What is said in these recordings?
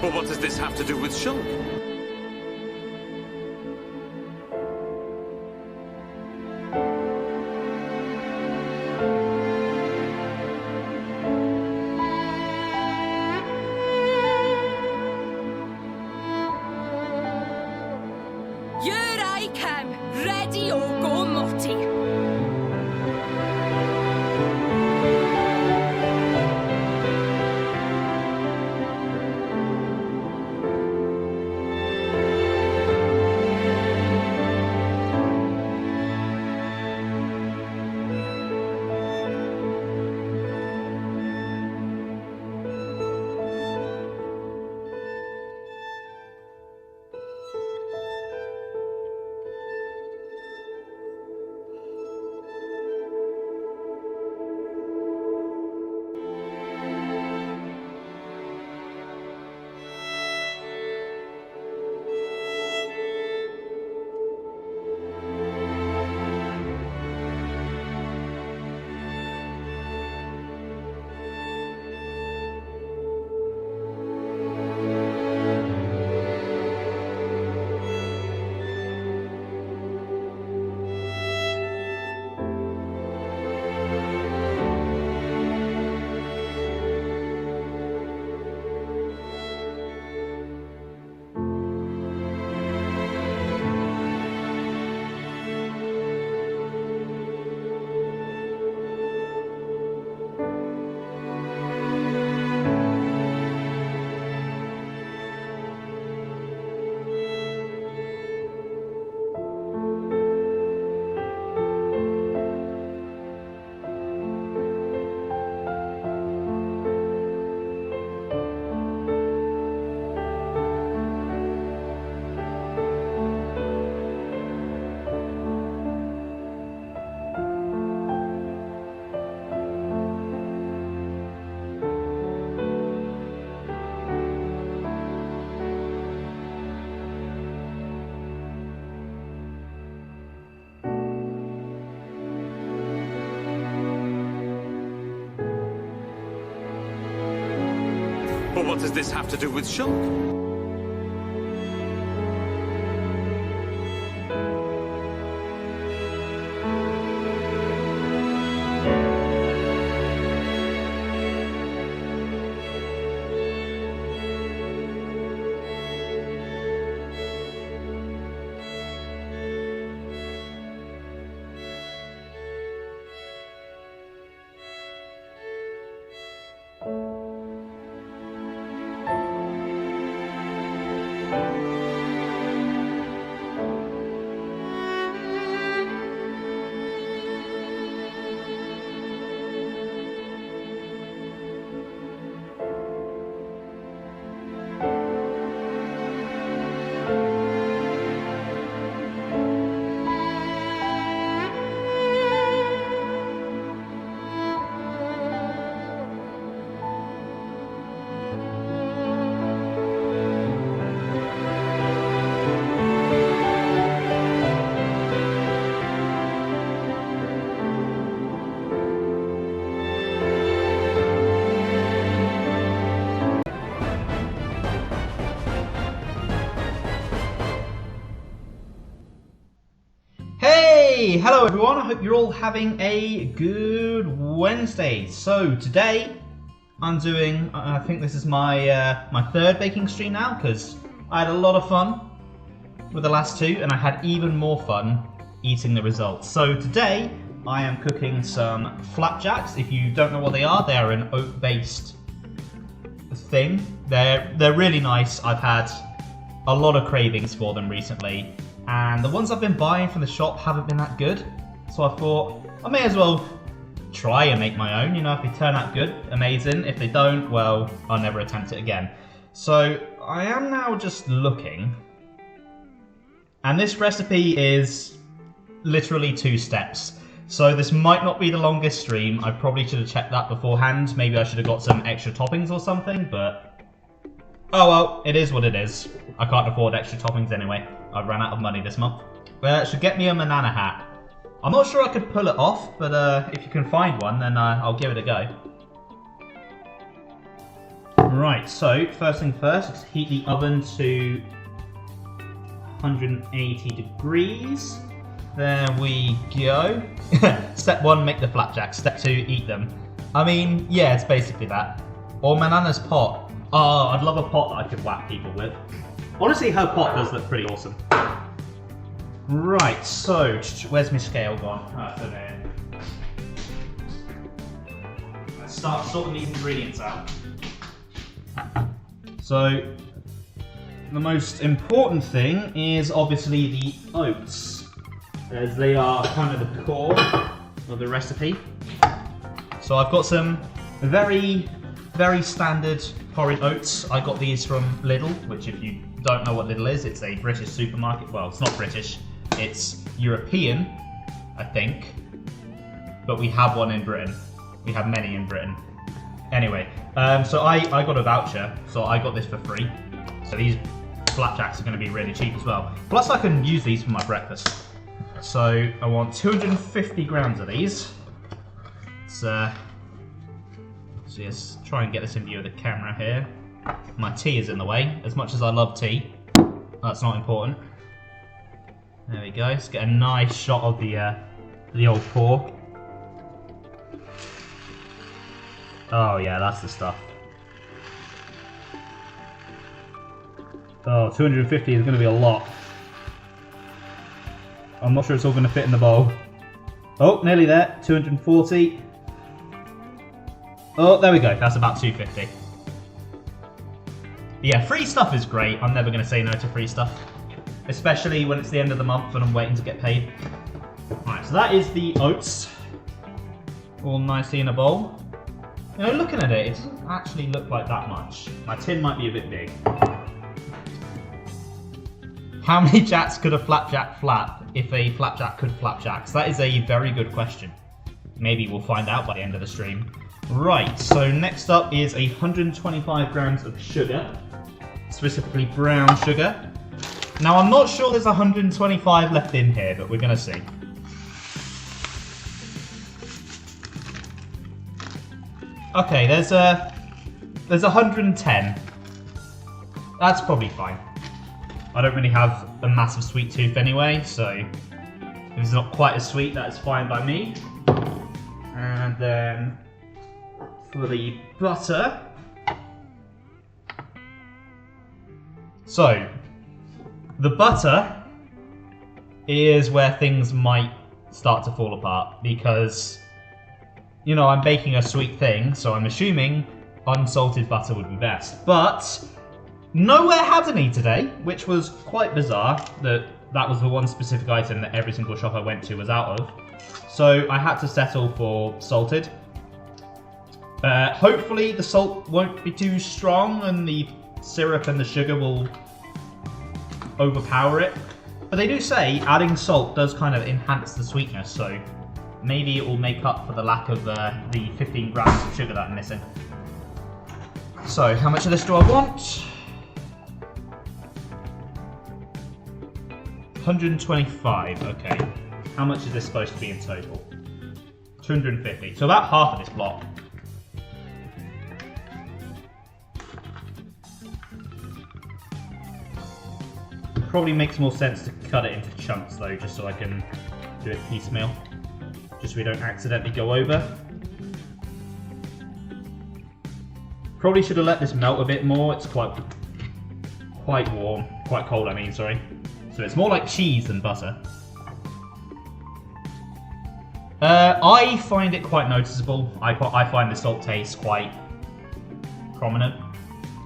But what does this have to do with Shulk? Here I come, ready or go, Motty. But what does this have to do with Shulk? Hey, hello everyone, I hope you're all having a good Wednesday. So today I'm doing, I think this is my my third baking stream now, because I had a lot of fun with the last two and I had even more fun eating the results. So today I am cooking some flapjacks. If you don't know what they are an oat based thing. They're really nice. I've had a lot of cravings for them recently. And the ones I've been buying from the shop haven't been that good. So I thought, I may as well try and make my own. You know, if they turn out good, amazing. If they don't, well, I'll never attempt it again. So I am now just looking. And this recipe is literally 2 steps. So this might not be the longest stream. I probably should have checked that beforehand. Maybe I should have got some extra toppings or something, but oh well, it is what it is. I can't afford extra toppings anyway. I've run out of money this month. Should get me a banana hat. I'm not sure I could pull it off, but if you can find one, then I'll give it a go. Right, so first thing first, let's heat the oven to 180 degrees. There we go. Step 1, make the flapjacks. Step 2, eat them. I mean, yeah, it's basically that. Or my nana's pot. Oh, I'd love a pot that I could whack people with. Honestly, her pot does look pretty awesome. Right, so, where's my scale gone? Oh, there. Let's start sorting these ingredients out. So, the most important thing is obviously the oats, as they are kind of the core of the recipe. So I've got some very, very standard porridge oats. I got these from Lidl, which if you don't know what Lidl is, it's a British supermarket. Well, it's not British, it's European, I think. But we have one in Britain. We have many in Britain. Anyway, so I got a voucher, so I got this for free. So these flapjacks are going to be really cheap as well. Plus I can use these for my breakfast. So I want 250 grams of these. So let's try and get this in view of the camera here. My tea is in the way. As much as I love tea, that's not important. There we go. Let's get a nice shot of the old pour. Oh yeah, that's the stuff. Oh, 250 is going to be a lot. I'm not sure it's all going to fit in the bowl. Oh, nearly there. 240. Oh, there we go. That's about 250. Yeah, free stuff is great. I'm never going to say no to free stuff. Especially when it's the end of the month and I'm waiting to get paid. Alright, so that is the oats. All nicely in a bowl. You know, looking at it, it doesn't actually look like that much. My tin might be a bit big. How many jacks could a flapjack flap if a flapjack could flapjacks? That is a very good question. Maybe we'll find out by the end of the stream. Right, so next up is 125 grams of sugar, specifically brown sugar. Now I'm not sure there's 125 left in here, but we're gonna see. Okay, there's 110. That's probably fine. I don't really have a massive sweet tooth anyway, so if it's not quite as sweet, that's fine by me. And then for the butter. So, the butter is where things might start to fall apart because, you know, I'm baking a sweet thing, so I'm assuming unsalted butter would be best. But nowhere had any today, which was quite bizarre that was the one specific item that every single shop I went to was out of. So I had to settle for salted. Hopefully the salt won't be too strong and the syrup and the sugar will overpower it. But they do say adding salt does kind of enhance the sweetness, so maybe it will make up for the lack of the 15 grams of sugar that I'm missing. So how much of this do I want? 125, okay. How much is this supposed to be in total? 250, so about half of this block. Probably makes more sense to cut it into chunks though, just so I can do it piecemeal. Just so we don't accidentally go over. Probably should have let this melt a bit more, it's quite warm, quite cold I mean, sorry. So it's more like cheese than butter. I find it quite noticeable. I find the salt taste quite prominent,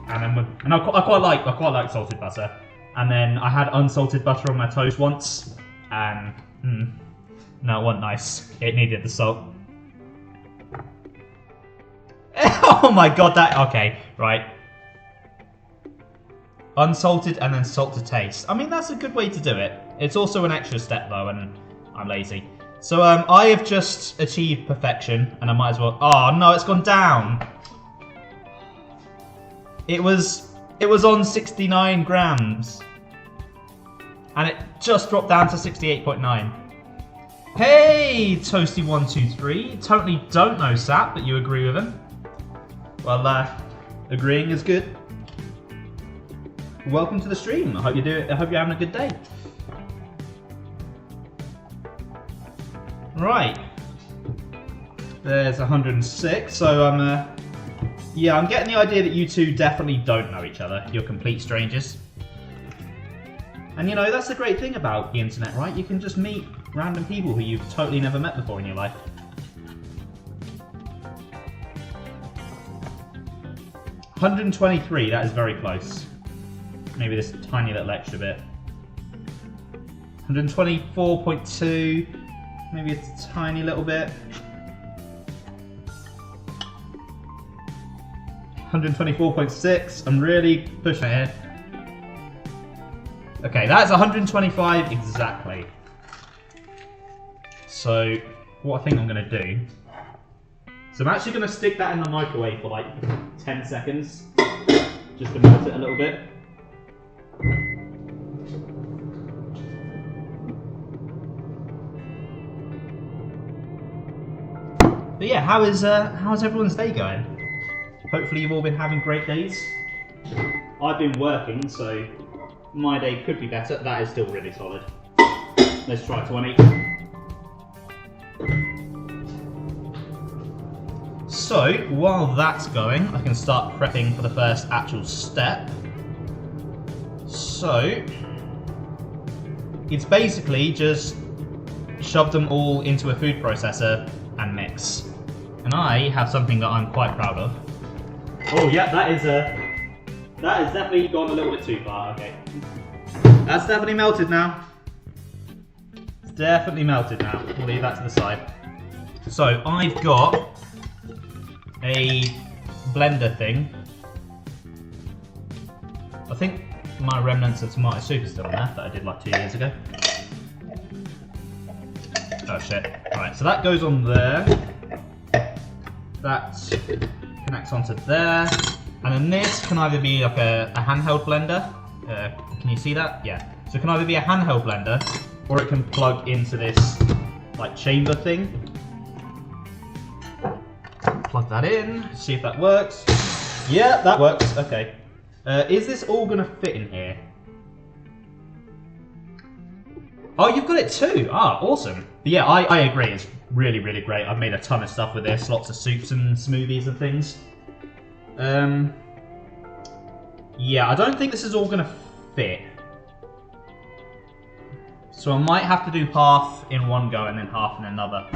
and I quite like salted butter. And then I had unsalted butter on my toast once, and no, it wasn't nice. It needed the salt. Oh my god, okay, right. Unsalted and then salt to taste. I mean, that's a good way to do it. It's also an extra step though, and I'm lazy. So I have just achieved perfection, and I might as well. Oh no, it's gone down. It was on 69 grams, and it just dropped down to 68.9. Hey, Toasty123. Totally don't know Sap, but you agree with him. Well, agreeing is good. Welcome to the stream. I hope you're having a good day. Right. There's 106. So I'm getting the idea that you two definitely don't know each other. You're complete strangers. And you know, that's the great thing about the internet, right? You can just meet random people who you've totally never met before in your life. $123, that is very close. Maybe this tiny little extra bit. 124.2, maybe it's a tiny little bit. 124.6, I'm really pushing it. Okay, that's 125 exactly. So, what I think I'm going to do... So I'm actually going to stick that in the microwave for like 10 seconds. Just to melt it a little bit. But yeah, how's everyone's day going? Hopefully you've all been having great days. I've been working, so my day could be better. That is still really solid. Let's try 20. So, while that's going, I can start prepping for the first actual step. So, it's basically just shove them all into a food processor and mix. And I have something that I'm quite proud of. Oh yeah, that has definitely gone a little bit too far, okay. That's definitely melted now. It's definitely melted now. We'll leave that to the side. So I've got a blender thing. I think my remnants of tomato soup is still in there that I did like 2 years ago. Oh shit. Alright, so that goes on there. That connects onto there. And then this can either be like a handheld blender. Can you see that? Yeah. So it can either be a handheld blender, or it can plug into this like chamber thing. Plug that in, see if that works. Yeah, that works. Okay. Is this all gonna fit in here? Oh, you've got it too. Ah, awesome. But yeah, I agree. It's really, really great. I've made a ton of stuff with this. Lots of soups and smoothies and things. Yeah, I don't think this is all gonna fit. So I might have to do half in one go and then half in another.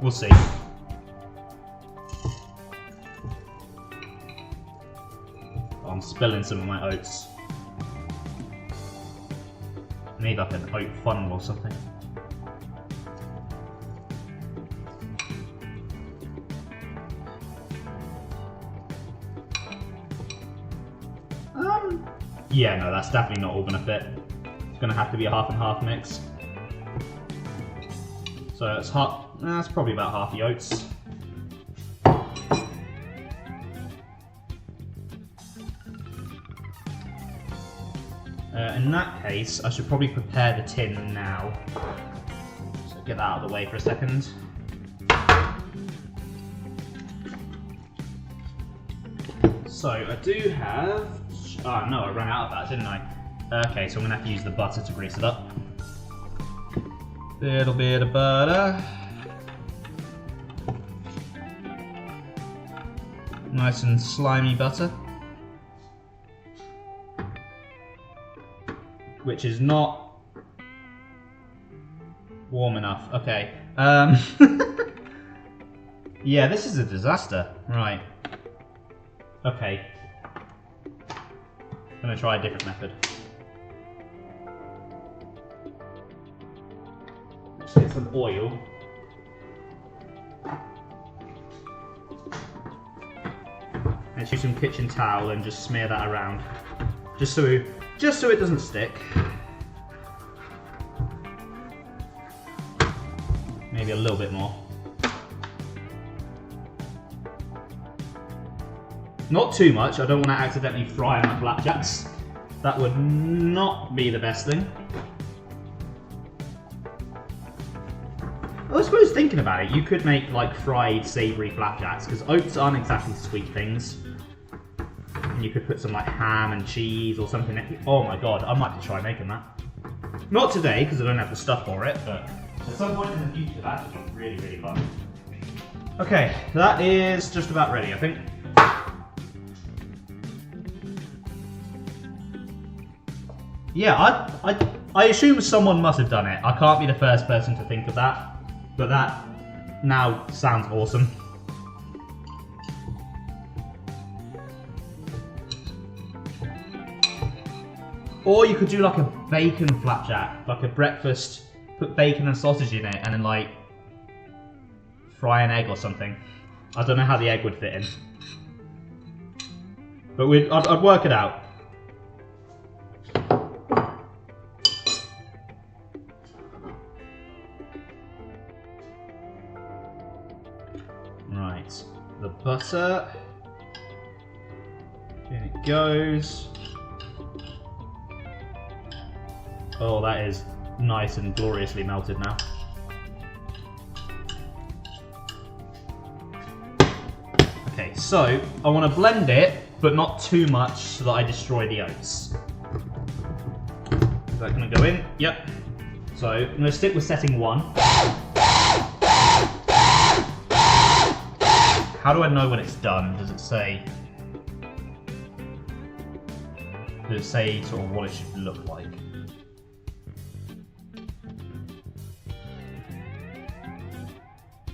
We'll see. Oh, I'm spilling some of my oats. I need like an oat funnel or something. Yeah, no, that's definitely not all gonna fit. It's gonna have to be a half and half mix. So it's half. That's probably about half the oats. In that case, I should probably prepare the tin now. So get that out of the way for a second. So I do have. Oh no, I ran out of that, didn't I? Okay, so I'm gonna have to use the butter to grease it up. Little bit of butter. Nice and slimy butter. Which is not warm enough. Okay. Yeah, this is a disaster. Right. Okay. I'm gonna try a different method. Let's get some oil. Let's use some kitchen towel and just smear that around, just so it doesn't stick. Maybe a little bit more. Not too much, I don't want to accidentally fry my flapjacks. That would not be the best thing. I suppose thinking about it, you could make like fried savoury flapjacks, because oats aren't exactly sweet things. And you could put some like ham and cheese or something. Oh my god, I might have to try making that. Not today, because I don't have the stuff for it, but at some point in the future, that would be really, really fun. Okay, that is just about ready, I think. Yeah, I assume someone must have done it. I can't be the first person to think of that, but that now sounds awesome. Or you could do like a bacon flapjack, like a breakfast, put bacon and sausage in it, and then like fry an egg or something. I don't know how the egg would fit in, but I'd work it out. Right, the butter. In it goes. Oh, that is nice and gloriously melted now. Okay, so I want to blend it, but not too much so that I destroy the oats. Is that going to go in? Yep. So I'm going to stick with setting 1. How do I know when it's done? Does it say? Does it say sort of what it should look like?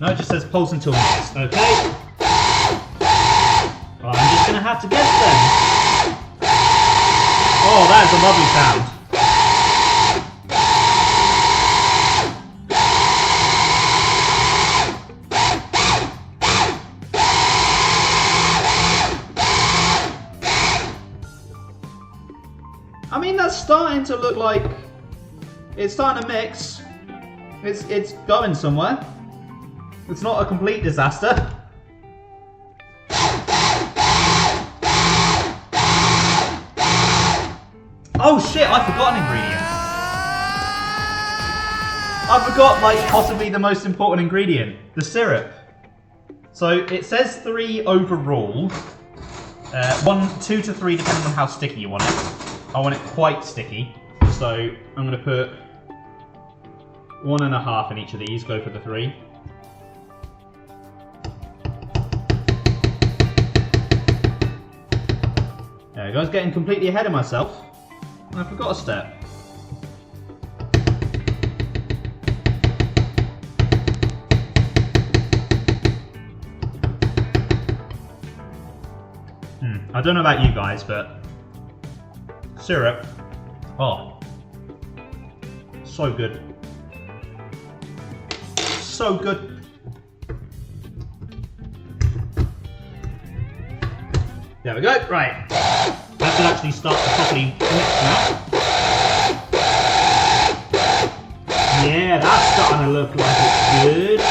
No, it just says pulse until mixed. Okay. Well, I'm just gonna have to guess then. Oh, that is a lovely sound. I mean, that's starting to look like it's starting to mix. It's going somewhere. It's not a complete disaster. Oh shit, I forgot an ingredient. I forgot like possibly the most important ingredient, the syrup. So it says 3 overall. 2 to 3 depending on how sticky you want it. I want it quite sticky. So I'm going to put 1.5 in each of these, go for the 3. There we go, I was getting completely ahead of myself. I forgot a step. I don't know about you guys, but syrup, oh, so good. So good. There we go, right. That should actually start to properly mix now. Yeah, that's starting to look like it's good.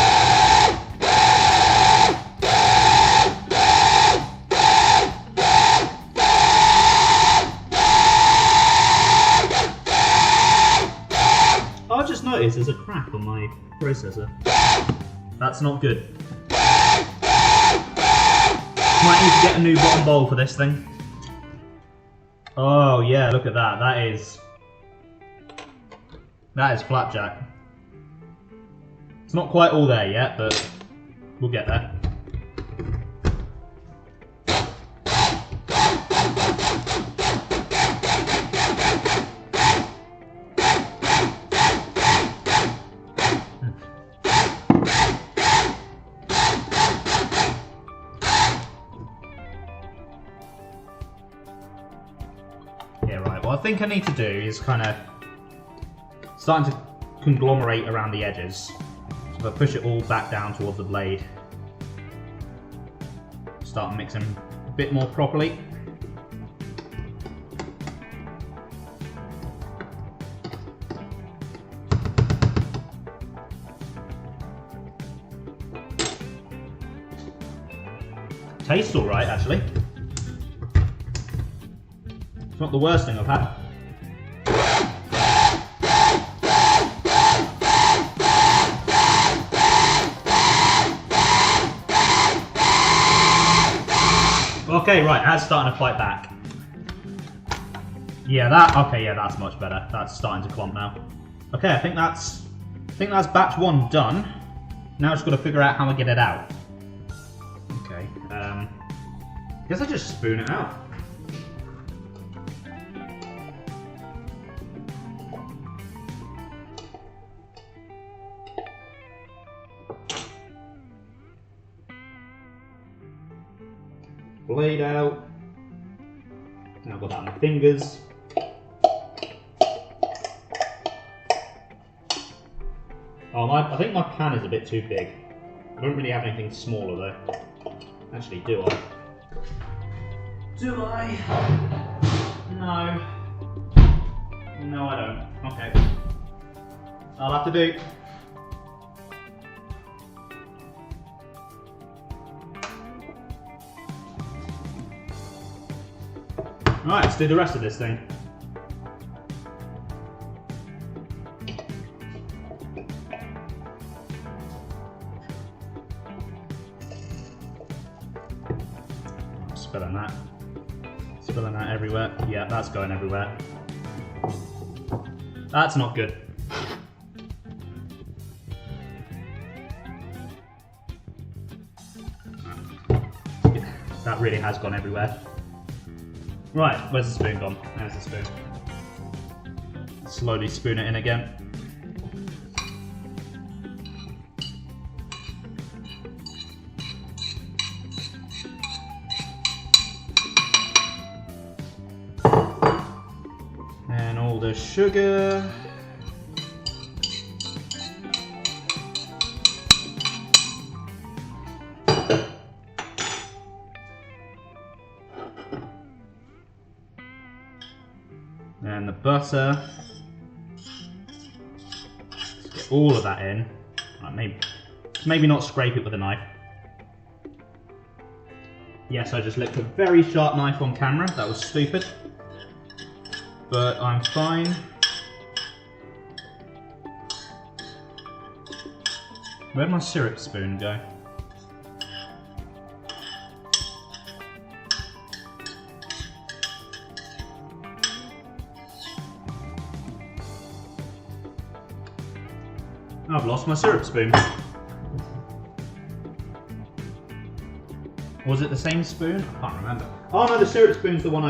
I just noticed there's a crack on my processor. That's not good. Might need to get a new bottom bowl for this thing. Oh yeah, look at that. That is flapjack. It's not quite all there yet, but we'll get there. What I think I need to do is kind of starting to conglomerate around the edges. So if I push it all back down towards the blade, start mixing a bit more properly. Tastes alright actually. Not the worst thing I've had. Okay, right, that's starting to fight back. Yeah, okay, yeah, that's much better. That's starting to clump now. Okay, I think that's batch 1 done. Now I've just got to figure out how I get it out. Okay, I guess I just spoon it out. Blade out. Now I've got that on my fingers. Oh, I think my pan is a bit too big. I don't really have anything smaller though. Actually, do I? Do I? No. No, I don't. Okay. I'll have to do. Right, let's do the rest of this thing. Spilling that. Spilling that everywhere. Yeah, that's going everywhere. That's not good. That really has gone everywhere. Right, where's the spoon gone? There's the spoon. Slowly spoon it in again. And all the sugar. And the butter. Let's get all of that in. Right, maybe not scrape it with a knife. Yes, I just licked a very sharp knife on camera. That was stupid. But I'm fine. Where'd my syrup spoon go? I've lost my syrup spoon. Was it the same spoon? I can't remember. Oh no, the syrup spoon's the one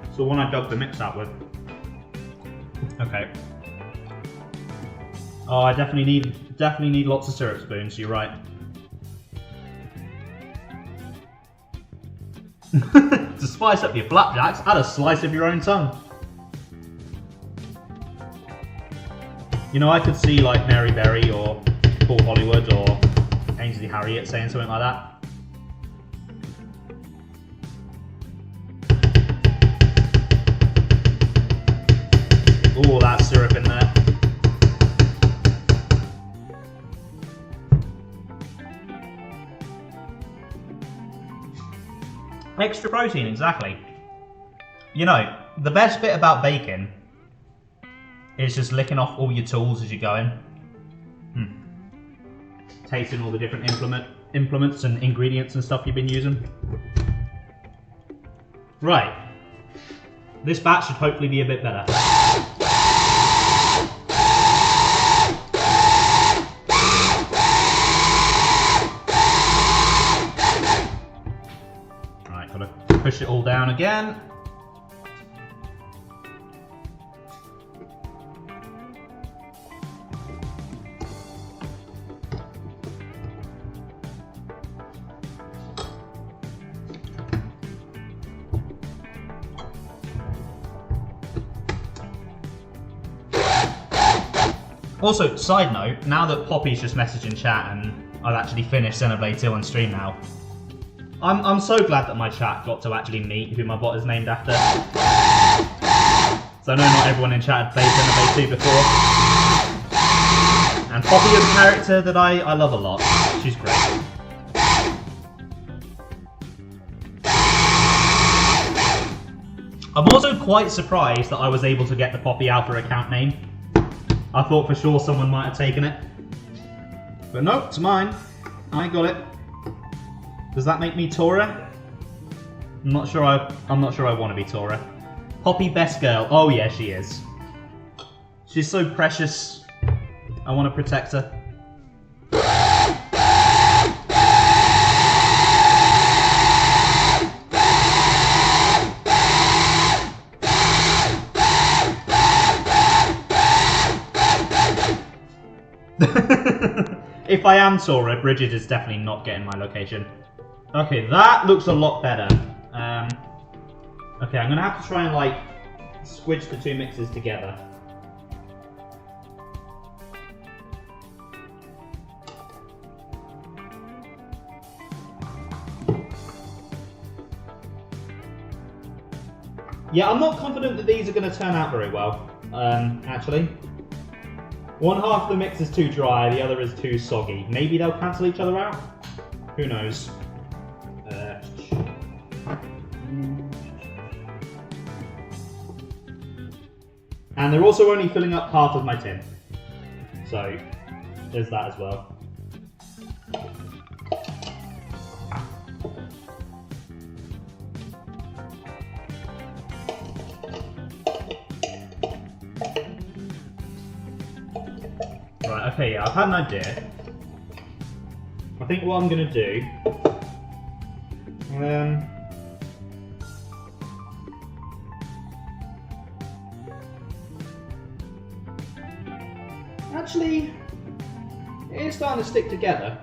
it's the one I dug the mix out with. Okay. Oh, I definitely need lots of syrup spoons. You're right. To spice up your flapjacks, add a slice of your own tongue. You know, I could see like Mary Berry or Paul Hollywood or Ainsley Harriott saying something like that. All that syrup in there. Extra protein, exactly. You know, the best bit about baking is just licking off all your tools as you're going. Tasting all the different implements and ingredients and stuff you've been using. Right. This batch should hopefully be a bit better. Right, gotta push it all down again. Also, side note, now that Poppy's just messaged in chat and I've actually finished Xenoblade 2 on stream now, I'm so glad that my chat got to actually meet who my bot is named after. So I know not everyone in chat had played Xenoblade 2 before. And Poppy is a character that I love a lot. She's great. I'm also quite surprised that I was able to get the Poppy Alpha account name. I thought for sure someone might have taken it. But no, it's mine. I got it. Does that make me Tora? I'm not sure I want to be Tora. Poppy, best girl. Oh yeah, she is. She's so precious. I want to protect her. If I am Tora, Bridget is definitely not getting my location. Okay, that looks a lot better. Okay, I'm gonna have to try and like squidge the two mixes together. Yeah, I'm not confident that these are going to turn out very well, actually. One half of the mix is too dry, the other is too soggy. Maybe they'll cancel each other out? Who knows? And they're also only filling up half of my tin. So, there's that as well. Right, okay, yeah, I've had an idea. I think what I'm going to do... actually, it is starting to stick together.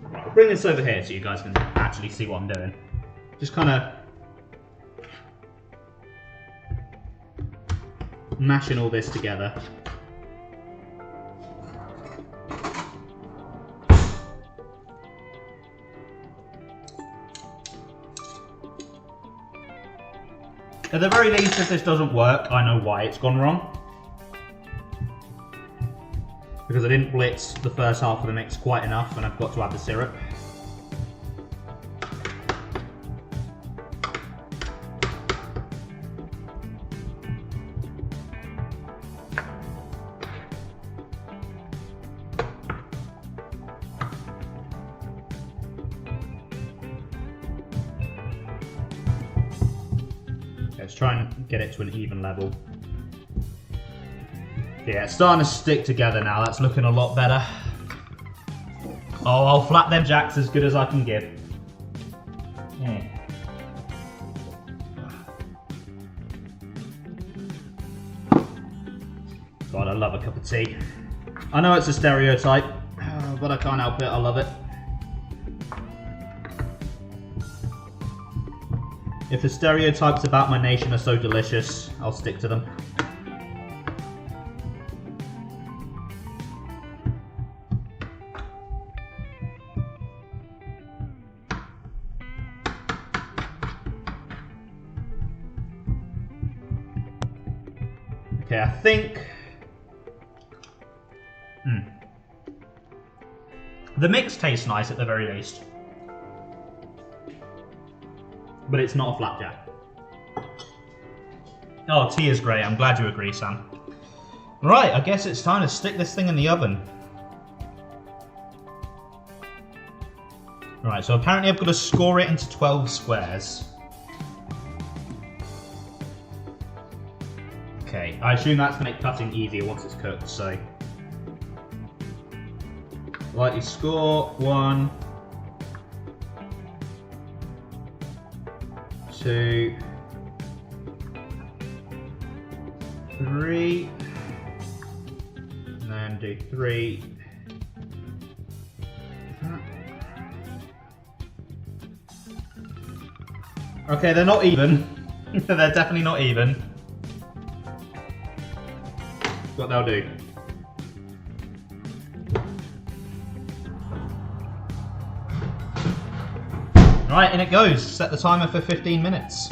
Right, I'll bring this over here so you guys can actually see what I'm doing. Just kind of mashing all this together. At the very least, if this doesn't work, I know why it's gone wrong. Because I didn't blitz the first half of the mix quite enough and I've got to add the syrup. Let's try and get it to an even level. Yeah, it's starting to stick together now. That's looking a lot better. Oh, I'll flat them jacks as good as I can give. God, I love a cup of tea. I know it's a stereotype, but I can't help it. I love it. If the stereotypes about my nation are so delicious, I'll stick to them. Okay, I think... the mix tastes nice at the very least. But it's not a flapjack. Oh, tea is great. I'm glad you agree, Sam. Right, I guess it's time to stick this thing in the oven. Right, so apparently I've got to score it into 12 squares. Okay, I assume that's to make cutting easier once it's cooked, so... lightly score 1, 2, 3, and then do 3. Okay, they're not even. They're definitely not even. What they'll do. Right, in it goes. Set the timer for 15 minutes.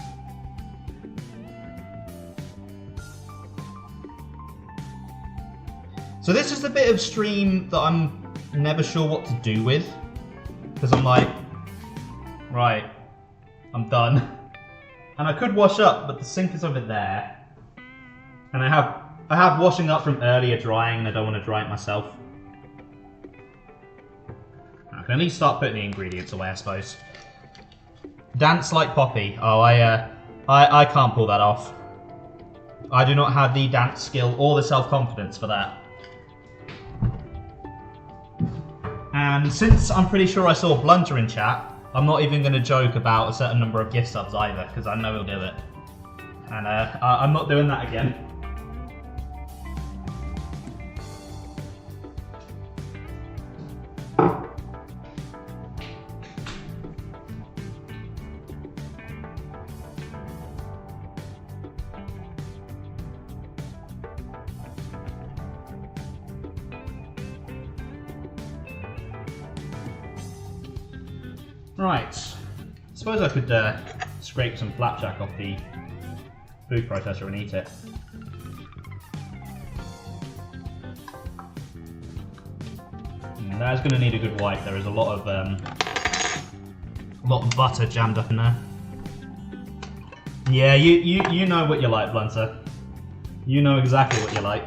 So this is the bit of stream that I'm never sure what to do with. Because I'm like, right, I'm done. And I could wash up, but the sink is over there. And I have I have washing up from earlier drying and I don't want to dry it myself. I can at least start putting the ingredients away, I suppose. Dance like Poppy. Oh, I can't pull that off. I do not have the dance skill or the self-confidence for that. And since I'm pretty sure I saw Blunter in chat, I'm not even going to joke about a certain number of gift subs either, because I know he'll do it. And I'm not doing that again. Right, I suppose I could scrape some flapjack off the food processor and eat it. That's going to need a good wipe. There is a lot of butter jammed up in there. Yeah, you know what you like, Blunter. You know exactly what you like.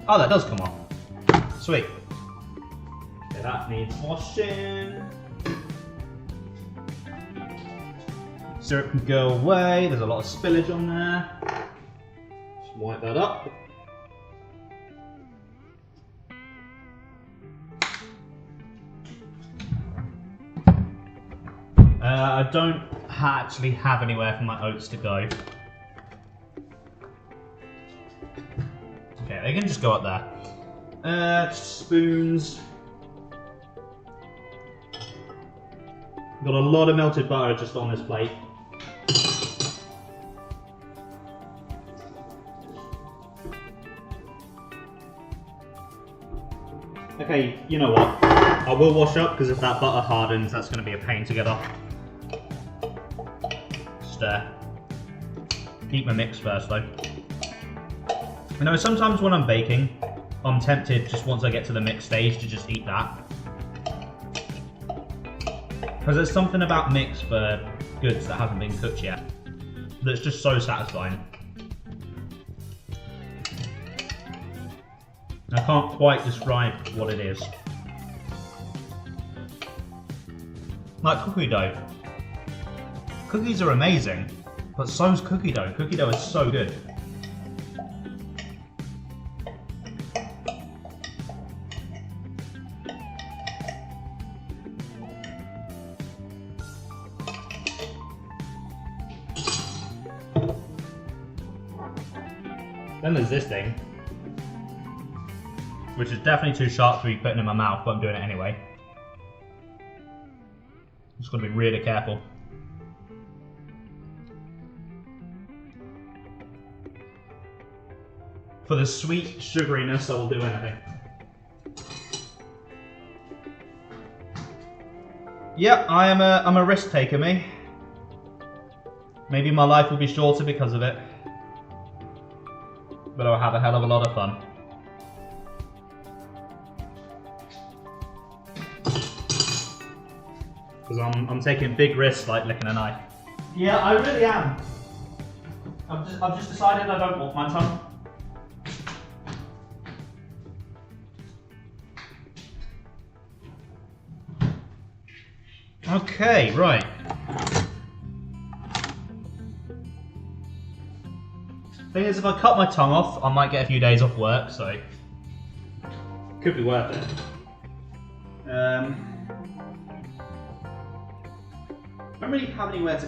Oh, that does come off. Sweet. Okay, that needs washing. Syrup can go away. There's a lot of spillage on there. Just wipe that up. I don't actually have anywhere for my oats to go. Okay, they can just go up there. Spoons. Got a lot of melted butter just on this plate. Okay, you know what? I will wash up because if that butter hardens, that's going to be a pain to get off. Just eat my mix first though. You know, sometimes when I'm baking, I'm tempted just once I get to the mix stage to just eat that. Because there's something about mix for goods that haven't been cooked yet that's just so satisfying. I can't quite describe what it is. Like cookie dough. Cookies are amazing, but so's cookie dough. Cookie dough is so good. Then there's this thing, which is definitely too sharp to be putting in my mouth, but I'm doing it anyway. Just gotta be really careful. For the sweet sugariness, I will do anything. Yep, I'm a risk taker, me. Maybe my life will be shorter because of it, but I'll have a hell of a lot of fun. Because I'm taking big risks like licking a knife. Yeah, I really am. I've just decided I don't want my tongue. Okay, right. Thing is, if I cut my tongue off, I might get a few days off work, so could be worth it. I don't really have anywhere to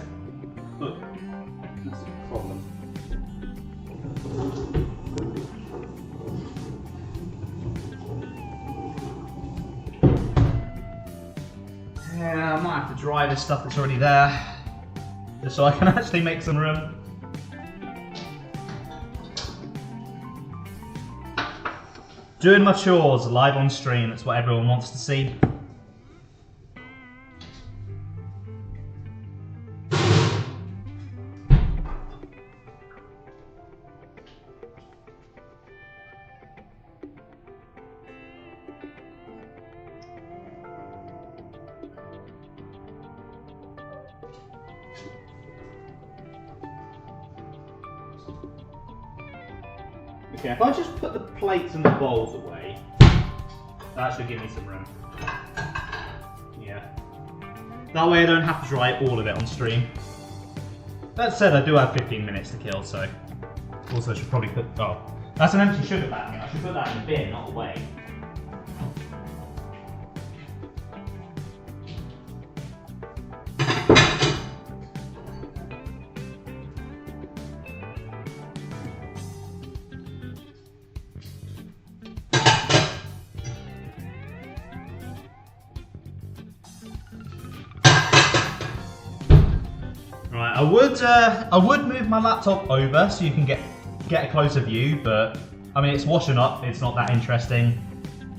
cook. That's the problem. Yeah, I might have to dry this stuff that's already there, just so I can actually make some room. Doing my chores live on stream, that's what everyone wants to see. Okay, if I just put the plates and the bowls away, that should give me some room. Yeah. That way I don't have to dry all of it on stream. That said, I do have 15 minutes to kill, so... Also should probably put... Oh, that's an empty sugar packet. I should put that in the bin, not away. Right, I would move my laptop over so you can get a closer view, but I mean it's washing up, it's not that interesting,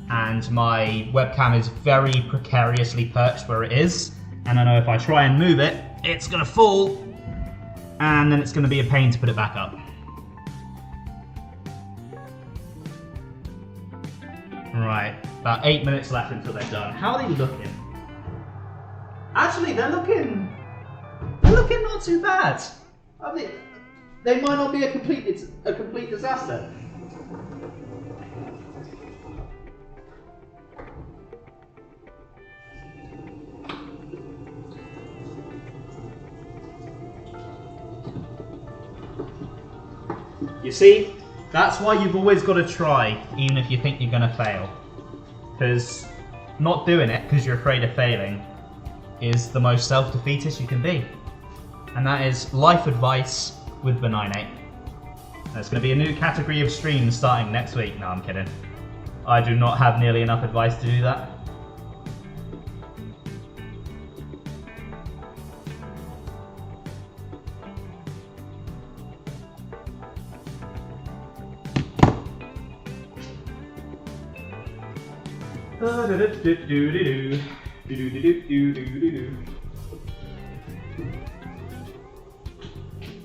and my webcam is very precariously perched where it is, and I know if I try and move it, it's gonna fall, and then it's gonna be a pain to put it back up. Right, about 8 minutes left until they're done. How are they looking? Actually, they're looking not too bad. I mean, they might not be a complete disaster. You see, that's why you've always got to try, even if you think you're going to fail. Because not doing it because you're afraid of failing is the most self-defeatist you can be. And that is life advice with Benign8. There's going to be a new category of streams starting next week. No, I'm kidding. I do not have nearly enough advice to do that.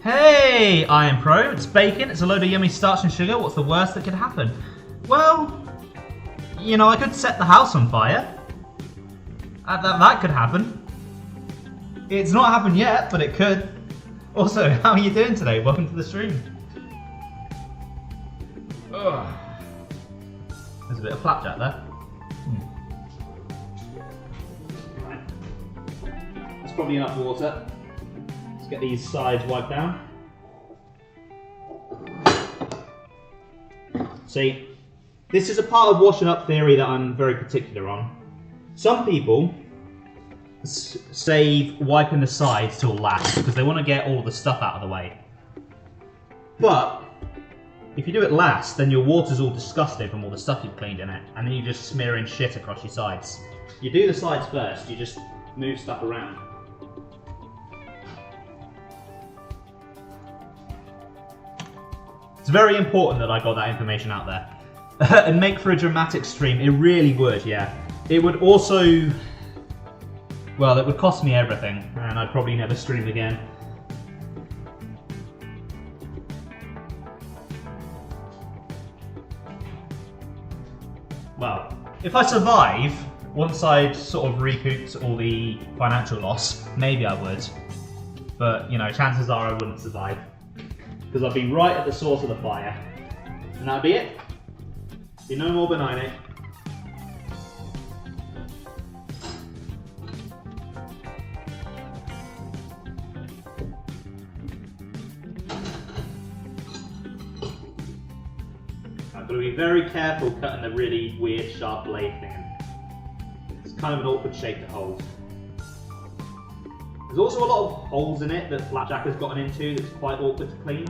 Hey, Iron Pro, it's bacon, it's a load of yummy starch and sugar, what's the worst that could happen? Well, you know, I could set the house on fire. That could happen. It's not happened yet, but it could. Also, how are you doing today? Welcome to the stream. Ugh. There's a bit of flapjack there. Right. That's probably enough water. Let's get these sides wiped down. See, this is a part of washing up theory that I'm very particular on. Some people save wiping the sides till last because they want to get all the stuff out of the way. But if you do it last, then your water's all disgusted from all the stuff you've cleaned in it, and then you're just smearing shit across your sides. You do the sides first, you just move stuff around. It's very important that I got that information out there. And make for a dramatic stream, it really would, yeah. It would also... well, it would cost me everything, and I'd probably never stream again. Well, if I survive, once I'd sort of recouped all the financial loss, maybe I would. But, you know, chances are I wouldn't survive. Because I've been right at the source of the fire. And that'd be it. Be no more Benign8. I've got to be very careful cutting the really weird sharp blade thing. It's kind of an awkward shape to hold. There's also a lot of holes in it that Flapjack has gotten into that's quite awkward to clean.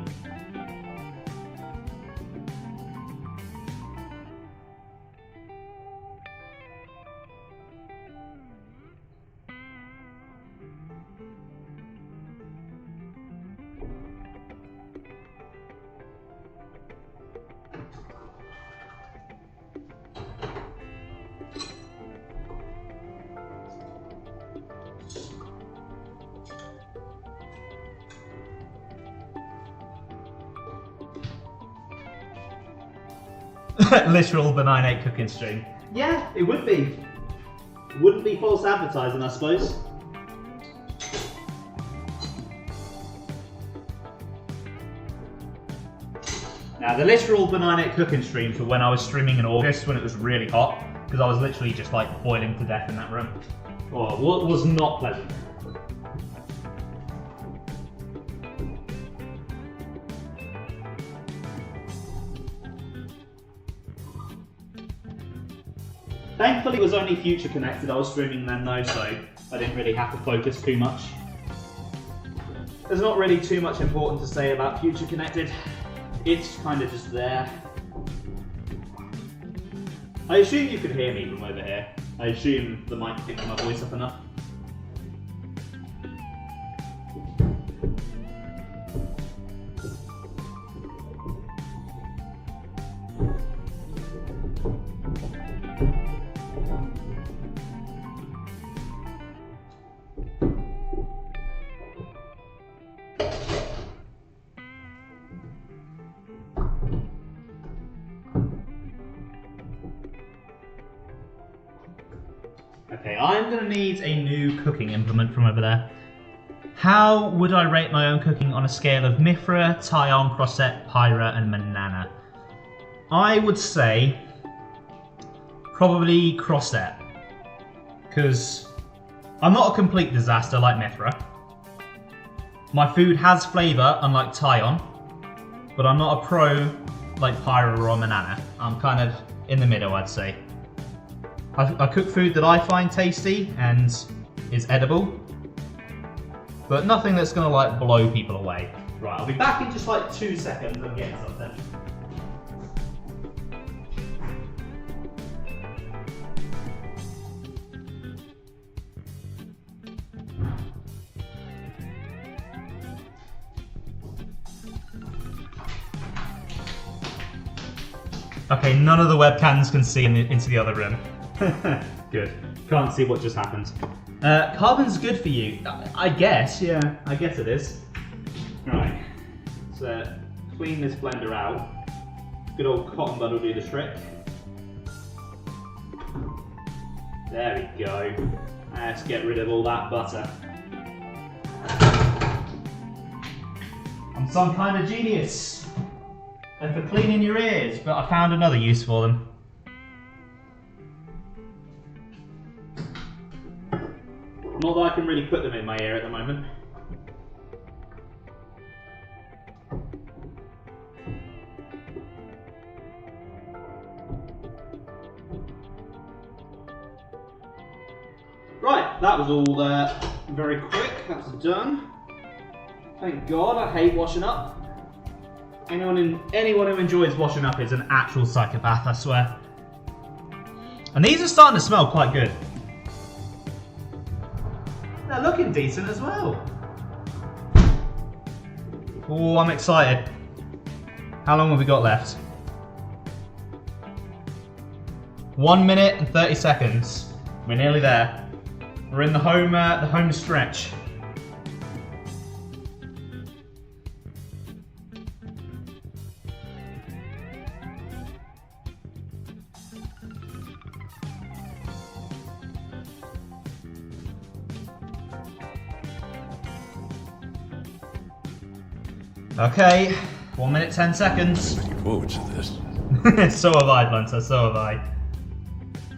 Literal Benign8 cooking stream. Yeah, it would be. It wouldn't be false advertising, I suppose. Now the literal 9-minute cooking streams were when I was streaming in August when it was really hot, because I was literally just like boiling to death in that room. Oh, it was not pleasant. Thankfully it was only future connected, I was streaming then though, so I didn't really have to focus too much. There's not really too much important to say about future connected. It's kind of just there. I assume you can hear me from over here. I assume the mic picks my voice up enough. Okay, I'm going to need a new cooking implement from over there. How would I rate my own cooking on a scale of Mifra, Tyon, Crosset, Pyra and Manana? I would say probably Crosset, because I'm not a complete disaster like Mifra. My food has flavour unlike Tyon, but I'm not a pro like Pyra or Manana. I'm kind of in the middle, I'd say. I cook food that I find tasty and is edible, but nothing that's going to like blow people away. Right, I'll be back in just like 2 seconds. I'm getting something. Okay, none of the webcams can see into the other room. Good. Can't see what just happened. Carbon's good for you. I guess, yeah. I guess it is. Right. So, clean this blender out. Good old cotton bud will do the trick. There we go. Let's get rid of all that butter. I'm some kind of genius. And for cleaning your ears, but I found another use for them. Not that I can really put them in my ear at the moment. Right, that was all very quick. That's done. Thank God, I hate washing up. Anyone who enjoys washing up is an actual psychopath, I swear. And these are starting to smell quite good. They're looking decent as well. Oh, I'm excited. How long have we got left? 1 minute and 30 seconds. We're nearly there. We're in the home stretch. Okay, 1 minute 10 seconds. Looking forward to this. So have I, Blunter, so have I.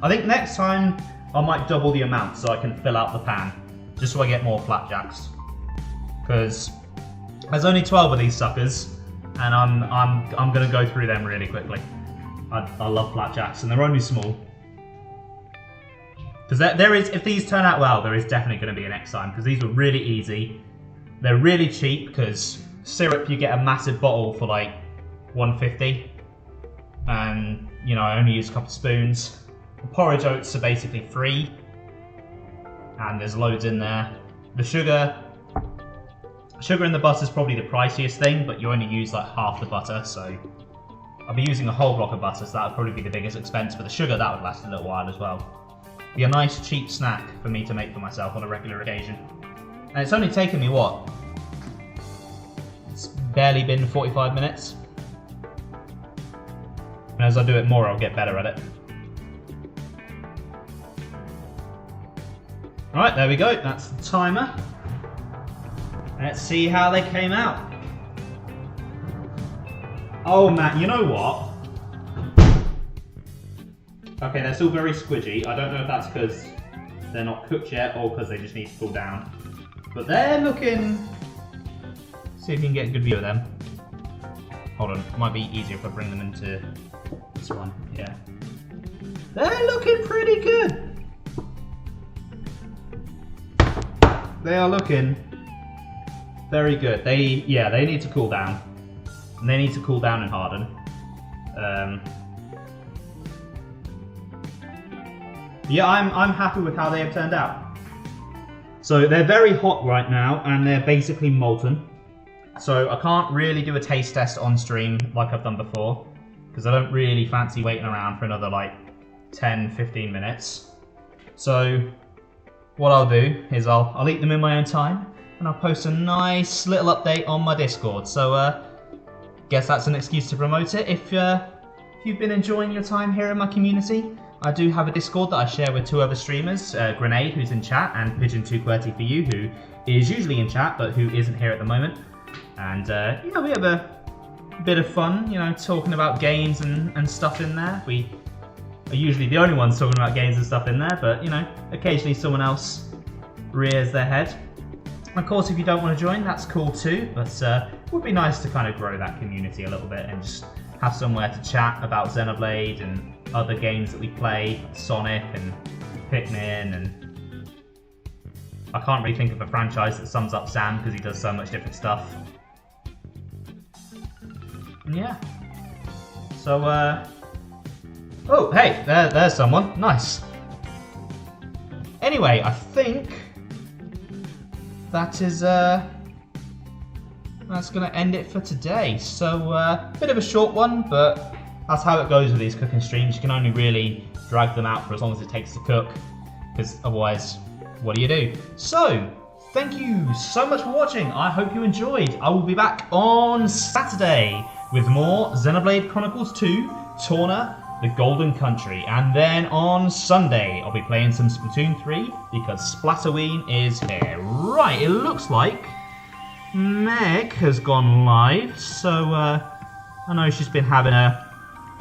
I think next time I might double the amount so I can fill out the pan, just so I get more flapjacks. Because there's only 12 of these suckers, and I'm gonna go through them really quickly. I love flapjacks, and they're only small. Because there is, if these turn out well, there is definitely going to be a next time. Because these were really easy. They're really cheap because syrup you get a massive bottle for like $1.50, and you know I only use a couple of spoons. The porridge oats are basically free, and there's loads in there. The sugar and the butter is probably the priciest thing, but you only use like half the butter, so I'll be using a whole block of butter, so that would probably be the biggest expense. For the sugar, that would last a little while as well. Be a nice cheap snack for me to make for myself on a regular occasion. And it's only taken me what? It's barely been 45 minutes. And as I do it more, I'll get better at it. Right, there we go. That's the timer. Let's see how they came out. Oh man, you know what? Okay, they're still very squidgy. I don't know if that's because they're not cooked yet or because they just need to cool down. But they're looking... See if you can get a good view of them. Hold on, it might be easier if I bring them into this one. Yeah. They're looking pretty good. They are looking very good. They need to cool down. And they need to cool down and harden. Yeah, I'm happy with how they have turned out. So they're very hot right now, and they're basically molten. So I can't really do a taste test on stream like I've done before, because I don't really fancy waiting around for another like 10-15 minutes. So what I'll do is I'll eat them in my own time, and I'll post a nice little update on my Discord. So guess that's an excuse to promote it. If you've been enjoying your time here in my community, I do have a Discord that I share with 2 other streamers, Grenade, who's in chat, and Pigeon2QWERTY for you, who is usually in chat but who isn't here at the moment. And you know, we have a bit of fun, you know, talking about games and stuff in there. We are usually the only ones talking about games and stuff in there, but you know, occasionally someone else rears their head. Of course, if you don't want to join, that's cool too, but it would be nice to kind of grow that community a little bit and just have somewhere to chat about Xenoblade and other games that we play, Sonic and Pikmin, and I can't really think of a franchise that sums up Sam because he does so much different stuff. And yeah. So, oh, hey, there's someone. Nice. Anyway, I think that is, that's going to end it for today. So, bit of a short one, but that's how it goes with these cooking streams. You can only really drag them out for as long as it takes to cook, because otherwise, what do you do? So, thank you so much for watching. I hope you enjoyed. I will be back on Saturday with more Xenoblade Chronicles 2, Torna, the Golden Country. And then on Sunday, I'll be playing some Splatoon 3 because Splatterween is here. Right, it looks like Meg has gone live. So, I know she's been having a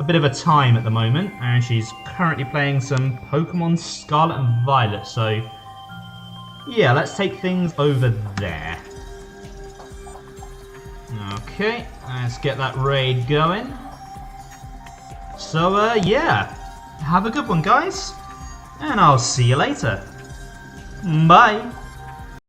bit of a time at the moment, and she's currently playing some Pokemon Scarlet and Violet. So, yeah, let's take things over there. Okay, let's get that raid going. So, yeah, have a good one, guys, and I'll see you later. Bye.